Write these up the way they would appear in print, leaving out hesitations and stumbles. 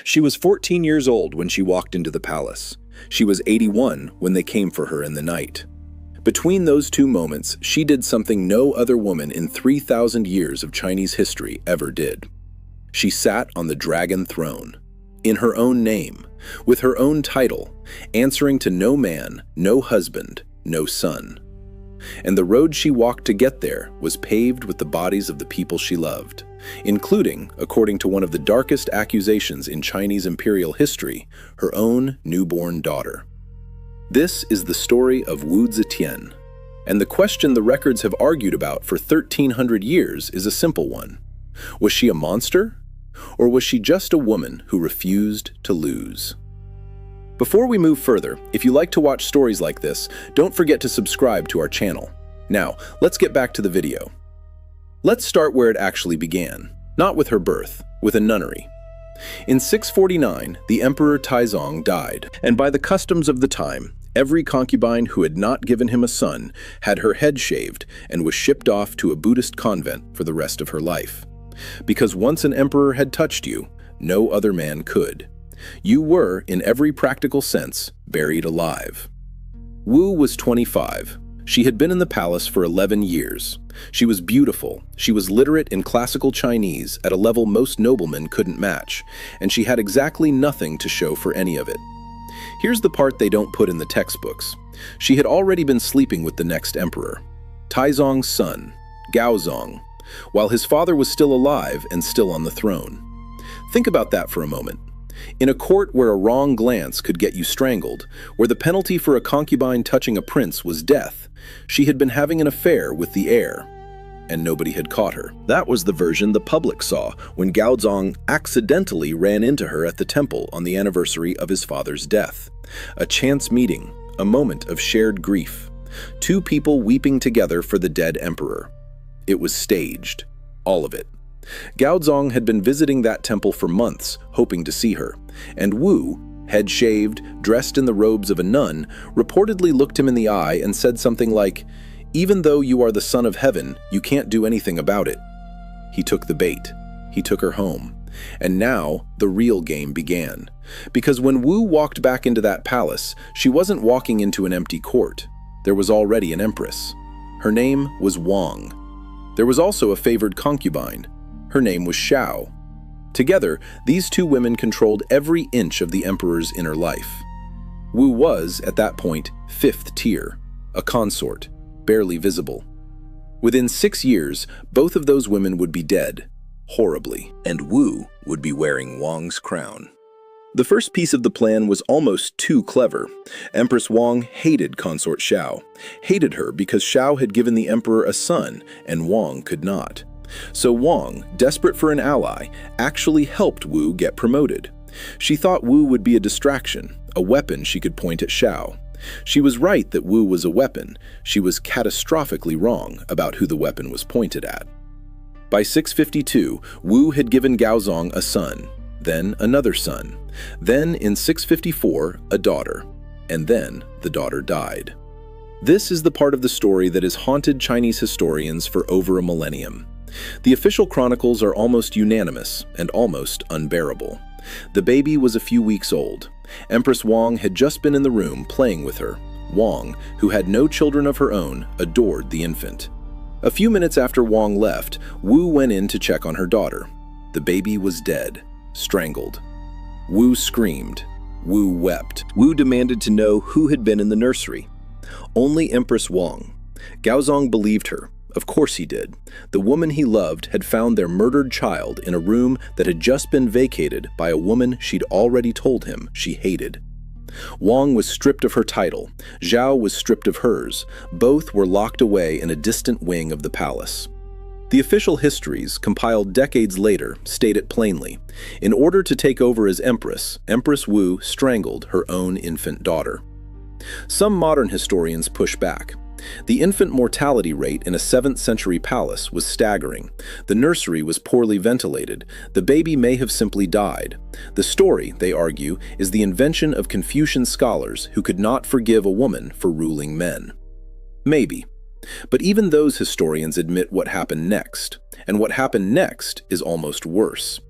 She was 14 years old when she walked into the palace. She was 81 when they came for her in the night. Between those two moments, she did something no other woman in 3,000 years of Chinese history ever did. She sat on the dragon throne, in her own name, with her own title, answering to no man, no husband, no son. And the road she walked to get there was paved with the bodies of the people she loved, including, according to one of the darkest accusations in Chinese imperial history, her own newborn daughter. This is the story of Wu Zetian, and the question the records have argued about for 1,300 years is a simple one. Was she a monster? Or was she just a woman who refused to lose? Before we move further, if you like to watch stories like this, don't forget to subscribe to our channel. Now, let's get back to the video. Let's start where it actually began, not with her birth, with a nunnery. In 649, the Emperor Taizong died, and by the customs of the time, every concubine who had not given him a son had her head shaved and was shipped off to a Buddhist convent for the rest of her life. Because once an emperor had touched you, no other man could. You were, in every practical sense, buried alive. Wu was 25. She had been in the palace for 11 years. She was beautiful, she was literate in classical Chinese at a level most noblemen couldn't match, and she had exactly nothing to show for any of it. Here's the part they don't put in the textbooks. She had already been sleeping with the next emperor, Taizong's son, Gaozong, while his father was still alive and still on the throne. Think about that for a moment. In a court where a wrong glance could get you strangled, where the penalty for a concubine touching a prince was death, she had been having an affair with the heir, and nobody had caught her. That was the version the public saw when Gaozong accidentally ran into her at the temple on the anniversary of his father's death. A chance meeting, a moment of shared grief. Two people weeping together for the dead emperor. It was staged, all of it. Gaozong had been visiting that temple for months, hoping to see her, and Wu, head shaved, dressed in the robes of a nun, reportedly looked him in the eye and said something like, "Even though you are the son of heaven, you can't do anything about it." He took the bait. He took her home. And now, the real game began. Because when Wu walked back into that palace, she wasn't walking into an empty court. There was already an empress. Her name was Wang. There was also a favored concubine. Her name was Xiao. Together, these two women controlled every inch of the emperor's inner life. Wu was, at that point, fifth tier, a consort, barely visible. Within 6 years, both of those women would be dead, horribly, and Wu would be wearing Wang's crown. The first piece of the plan was almost too clever. Empress Wang hated consort Xiao, hated her because Xiao had given the emperor a son and Wang could not. So Wang, desperate for an ally, actually helped Wu get promoted. She thought Wu would be a distraction, a weapon she could point at Xiao. She was right that Wu was a weapon. She was catastrophically wrong about who the weapon was pointed at. By 652, Wu had given Gaozong a son, then another son, then in 654, a daughter, and then the daughter died. This is the part of the story that has haunted Chinese historians for over a millennium. The official chronicles are almost unanimous and almost unbearable. The baby was a few weeks old. Empress Wang had just been in the room playing with her. Wang, who had no children of her own, adored the infant. A few minutes after Wang left, Wu went in to check on her daughter. The baby was dead, strangled. Wu screamed. Wu wept. Wu demanded to know who had been in the nursery. Only Empress Wang. Gaozong believed her. Of course he did. The woman he loved had found their murdered child in a room that had just been vacated by a woman she'd already told him she hated. Wang was stripped of her title. Zhao was stripped of hers. Both were locked away in a distant wing of the palace. The official histories, compiled decades later, state it plainly. In order to take over as empress, Empress Wu strangled her own infant daughter. Some modern historians push back. The infant mortality rate in a 7th century palace was staggering. The nursery was poorly ventilated. The baby may have simply died. The story, they argue, is the invention of Confucian scholars who could not forgive a woman for ruling men. Maybe. But even those historians admit what happened next. And what happened next is almost worse.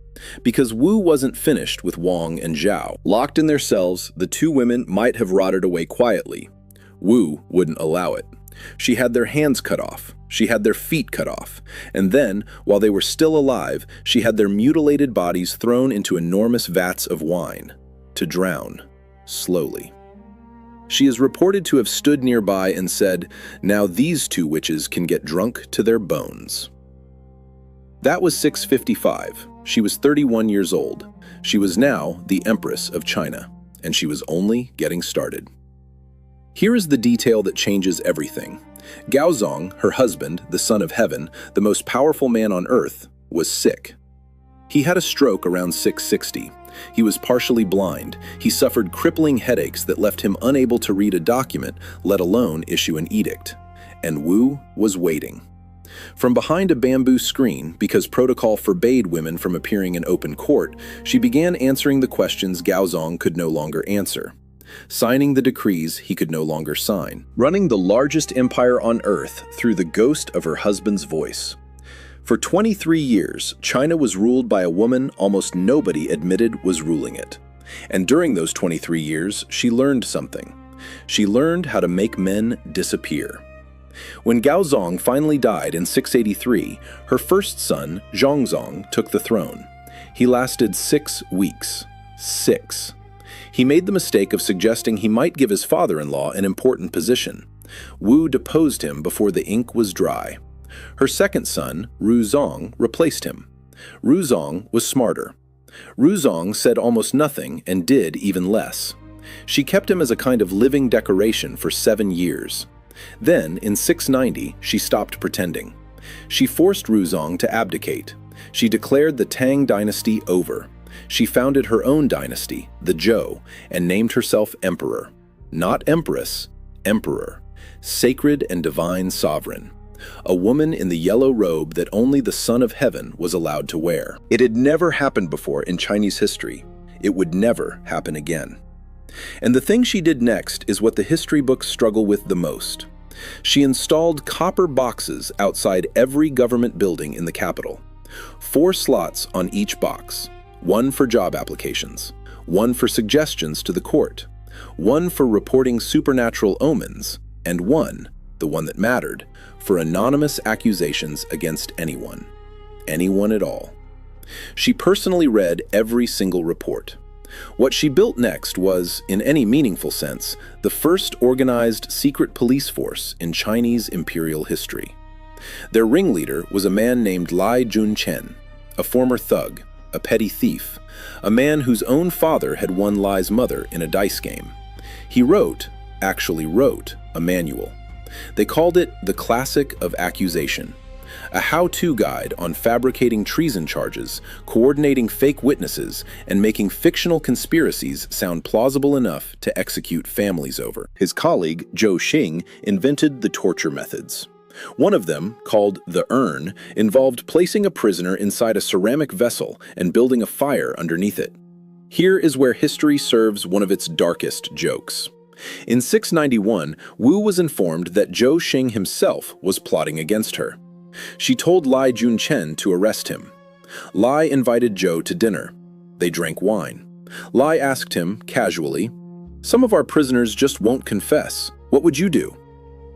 Because Wu wasn't finished with Wang and Zhao. Locked in their cells, the two women might have rotted away quietly. Wu wouldn't allow it. She had their hands cut off. She had their feet cut off. And then, while they were still alive, she had their mutilated bodies thrown into enormous vats of wine, to drown, slowly. She is reported to have stood nearby and said, "Now these two witches can get drunk to their bones." That was 655. She was 31 years old. She was now the Empress of China, and she was only getting started. Here is the detail that changes everything. Gaozong, her husband, the son of heaven, the most powerful man on earth, was sick. He had a stroke around 660. He was partially blind. He suffered crippling headaches that left him unable to read a document, let alone issue an edict. And Wu was waiting. From behind a bamboo screen, because protocol forbade women from appearing in open court, she began answering the questions Gaozong could no longer answer, signing the decrees he could no longer sign, running the largest empire on earth through the ghost of her husband's voice. For 23 years, China was ruled by a woman almost nobody admitted was ruling it. And during those 23 years, she learned something. She learned how to make men disappear. When Gaozong finally died in 683, her first son, Zhongzong, took the throne. He lasted 6 weeks. 6. He made the mistake of suggesting he might give his father-in-law an important position. Wu deposed him before the ink was dry. Her second son, Ruzong, replaced him. Ruzong was smarter. Ruzong said almost nothing and did even less. She kept him as a kind of living decoration for 7 years. Then, in 690, she stopped pretending. She forced Ruzong to abdicate. She declared the Tang Dynasty over. She founded her own dynasty, the Zhou, and named herself emperor. Not empress, emperor. Sacred and divine sovereign. A woman in the yellow robe that only the Son of Heaven was allowed to wear. It had never happened before in Chinese history. It would never happen again. And the thing she did next is what the history books struggle with the most. She installed copper boxes outside every government building in the capital. 4 slots on each box. 1 for job applications. 1 for suggestions to the court. 1 for reporting supernatural omens. And 1, the one that mattered, for anonymous accusations against anyone. Anyone at all. She personally read every single report. What she built next was, in any meaningful sense, the first organized secret police force in Chinese imperial history. Their ringleader was a man named Lai Junchen, a former thug, a petty thief, a man whose own father had won Lai's mother in a dice game. He actually wrote, a manual. They called it the Classic of Accusation, a how-to guide on fabricating treason charges, coordinating fake witnesses, and making fictional conspiracies sound plausible enough to execute families over. His colleague, Zhou Xing, invented the torture methods. One of them, called the urn, involved placing a prisoner inside a ceramic vessel and building a fire underneath it. Here is where history serves one of its darkest jokes. In 691, Wu was informed that Zhou Xing himself was plotting against her. She told Lai Junchen to arrest him. Lai invited Zhou to dinner. They drank wine. Lai asked him, casually, "Some of our prisoners just won't confess. What would you do?"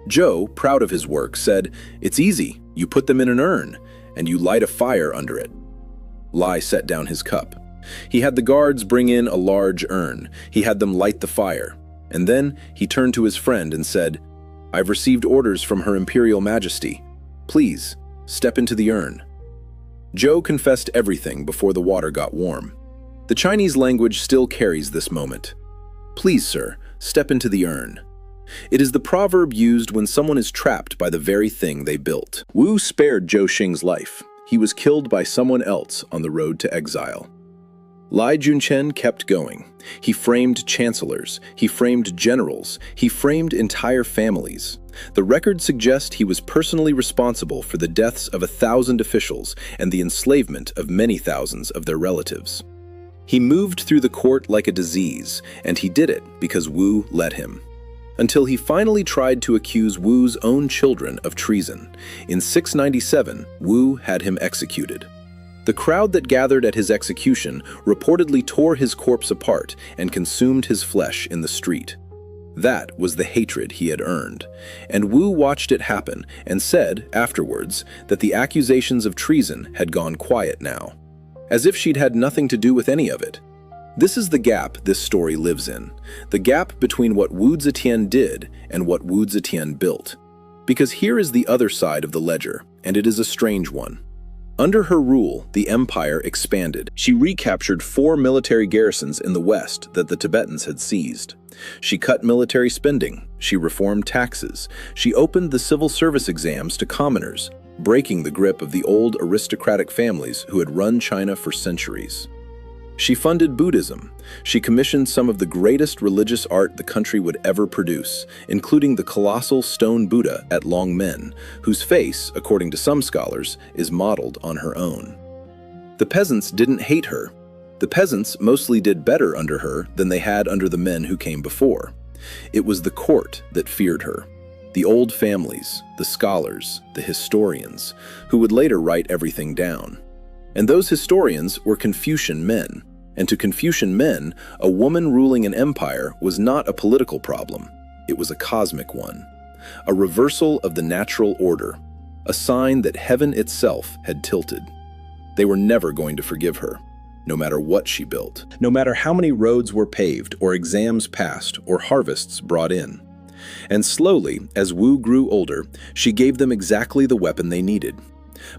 Zhou, proud of his work, said, "It's easy. You put them in an urn, and you light a fire under it." Lai set down his cup. He had the guards bring in a large urn. He had them light the fire. And then he turned to his friend and said, "I've received orders from Her Imperial Majesty. Please, step into the urn." Zhou confessed everything before the water got warm. The Chinese language still carries this moment. "Please, sir, step into the urn." It is the proverb used when someone is trapped by the very thing they built. Wu spared Zhou Xing's life. He was killed by someone else on the road to exile. Lai Junchen kept going. He framed chancellors, he framed generals, he framed entire families. The records suggest he was personally responsible for the deaths of 1,000 officials and the enslavement of many thousands of their relatives. He moved through the court like a disease, and he did it because Wu let him. Until he finally tried to accuse Wu's own children of treason. In 697, Wu had him executed. The crowd that gathered at his execution reportedly tore his corpse apart and consumed his flesh in the street. That was the hatred he had earned, and Wu watched it happen and said, afterwards, that the accusations of treason had gone quiet now, as if she'd had nothing to do with any of it. This is the gap this story lives in, the gap between what Wu Zetian did and what Wu Zetian built. Because here is the other side of the ledger, and it is a strange one. Under her rule, the empire expanded. She recaptured 4 military garrisons in the west that the Tibetans had seized. She cut military spending. She reformed taxes. She opened the civil service exams to commoners, breaking the grip of the old aristocratic families who had run China for centuries. She funded Buddhism. She commissioned some of the greatest religious art the country would ever produce, including the colossal stone Buddha at Longmen, whose face, according to some scholars, is modeled on her own. The peasants didn't hate her. The peasants mostly did better under her than they had under the men who came before. It was the court that feared her. The old families, the scholars, the historians, who would later write everything down. And those historians were Confucian men. And to Confucian men, a woman ruling an empire was not a political problem. It was a cosmic one. A reversal of the natural order. A sign that heaven itself had tilted. They were never going to forgive her, no matter what she built. No matter how many roads were paved, or exams passed, or harvests brought in. And slowly, as Wu grew older, she gave them exactly the weapon they needed.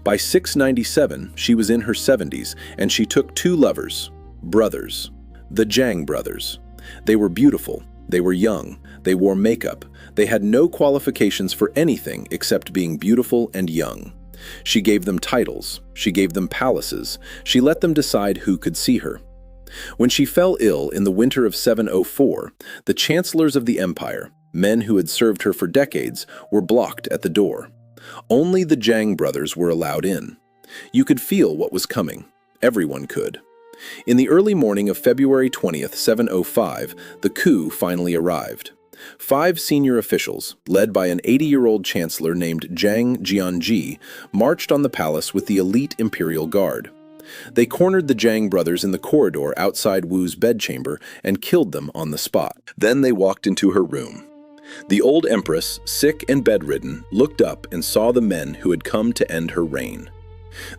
By 697, she was in her 70s, and she took 2 lovers, brothers, the Zhang brothers. They were beautiful, they were young, they wore makeup, they had no qualifications for anything except being beautiful and young. She gave them titles, she gave them palaces, she let them decide who could see her. When she fell ill in the winter of 704, the chancellors of the empire, men who had served her for decades, were blocked at the door. Only the Zhang brothers were allowed in. You could feel what was coming. Everyone could. In the early morning of February 20th, 705, the coup finally arrived. 5 senior officials, led by an 80-year-old chancellor named Zhang Jianji, marched on the palace with the elite imperial guard. They cornered the Zhang brothers in the corridor outside Wu's bedchamber and killed them on the spot. Then they walked into her room. The old empress, sick and bedridden, looked up and saw the men who had come to end her reign.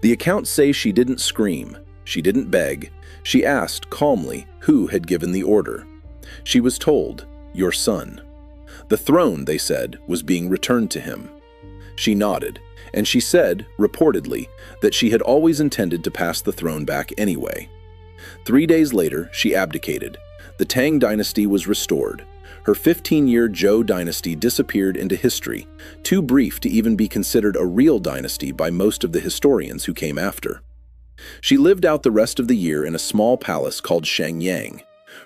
The accounts say she didn't scream, she didn't beg, she asked calmly who had given the order. She was told, "Your son." The throne, they said, was being returned to him. She nodded, and she said, reportedly, that she had always intended to pass the throne back anyway. 3 days later, she abdicated. The Tang Dynasty was restored. Her 15-year Zhou dynasty disappeared into history, too brief to even be considered a real dynasty by most of the historians who came after. She lived out the rest of the year in a small palace called Shangyang.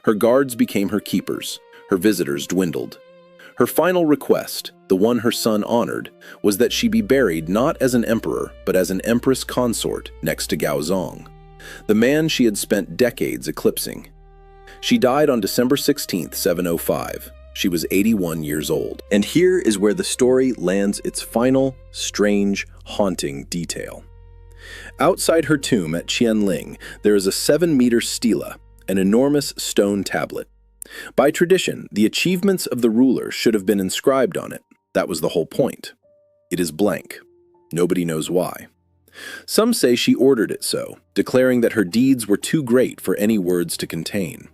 Her guards became her keepers. Her visitors dwindled. Her final request, the one her son honored, was that she be buried not as an emperor, but as an empress consort next to Gaozong, the man she had spent decades eclipsing. She died on December 16, 705. She was 81 years old. And here is where the story lands its final, strange, haunting detail. Outside her tomb at Qianling, there is a 7-meter stila, an enormous stone tablet. By tradition, the achievements of the ruler should have been inscribed on it. That was the whole point. It is blank. Nobody knows why. Some say she ordered it so, declaring that her deeds were too great for any words to contain.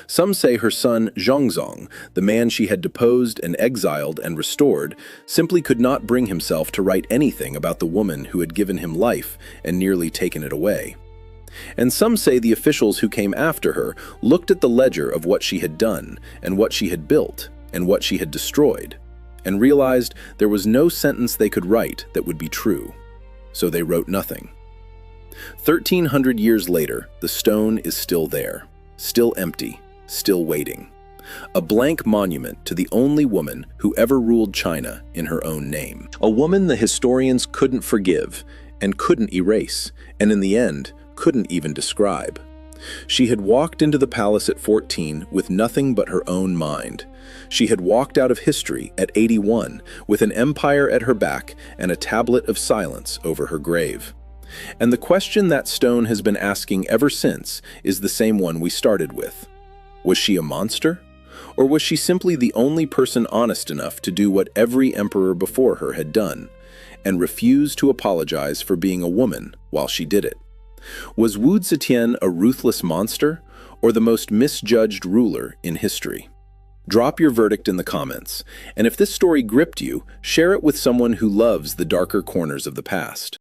Some say her son Zhongzong, the man she had deposed and exiled and restored, simply could not bring himself to write anything about the woman who had given him life and nearly taken it away. And some say the officials who came after her looked at the ledger of what she had done and what she had built and what she had destroyed, and realized there was no sentence they could write that would be true. So they wrote nothing. 1,300 years later, the stone is still there. Still empty, still waiting. A blank monument to the only woman who ever ruled China in her own name. A woman the historians couldn't forgive and couldn't erase, and in the end, couldn't even describe. She had walked into the palace at 14 with nothing but her own mind. She had walked out of history at 81 with an empire at her back and a tablet of silence over her grave. And the question that stone has been asking ever since is the same one we started with. Was she a monster? Or was she simply the only person honest enough to do what every emperor before her had done, and refuse to apologize for being a woman while she did it? Was Wu Zetian a ruthless monster, or the most misjudged ruler in history? Drop your verdict in the comments, and if this story gripped you, share it with someone who loves the darker corners of the past.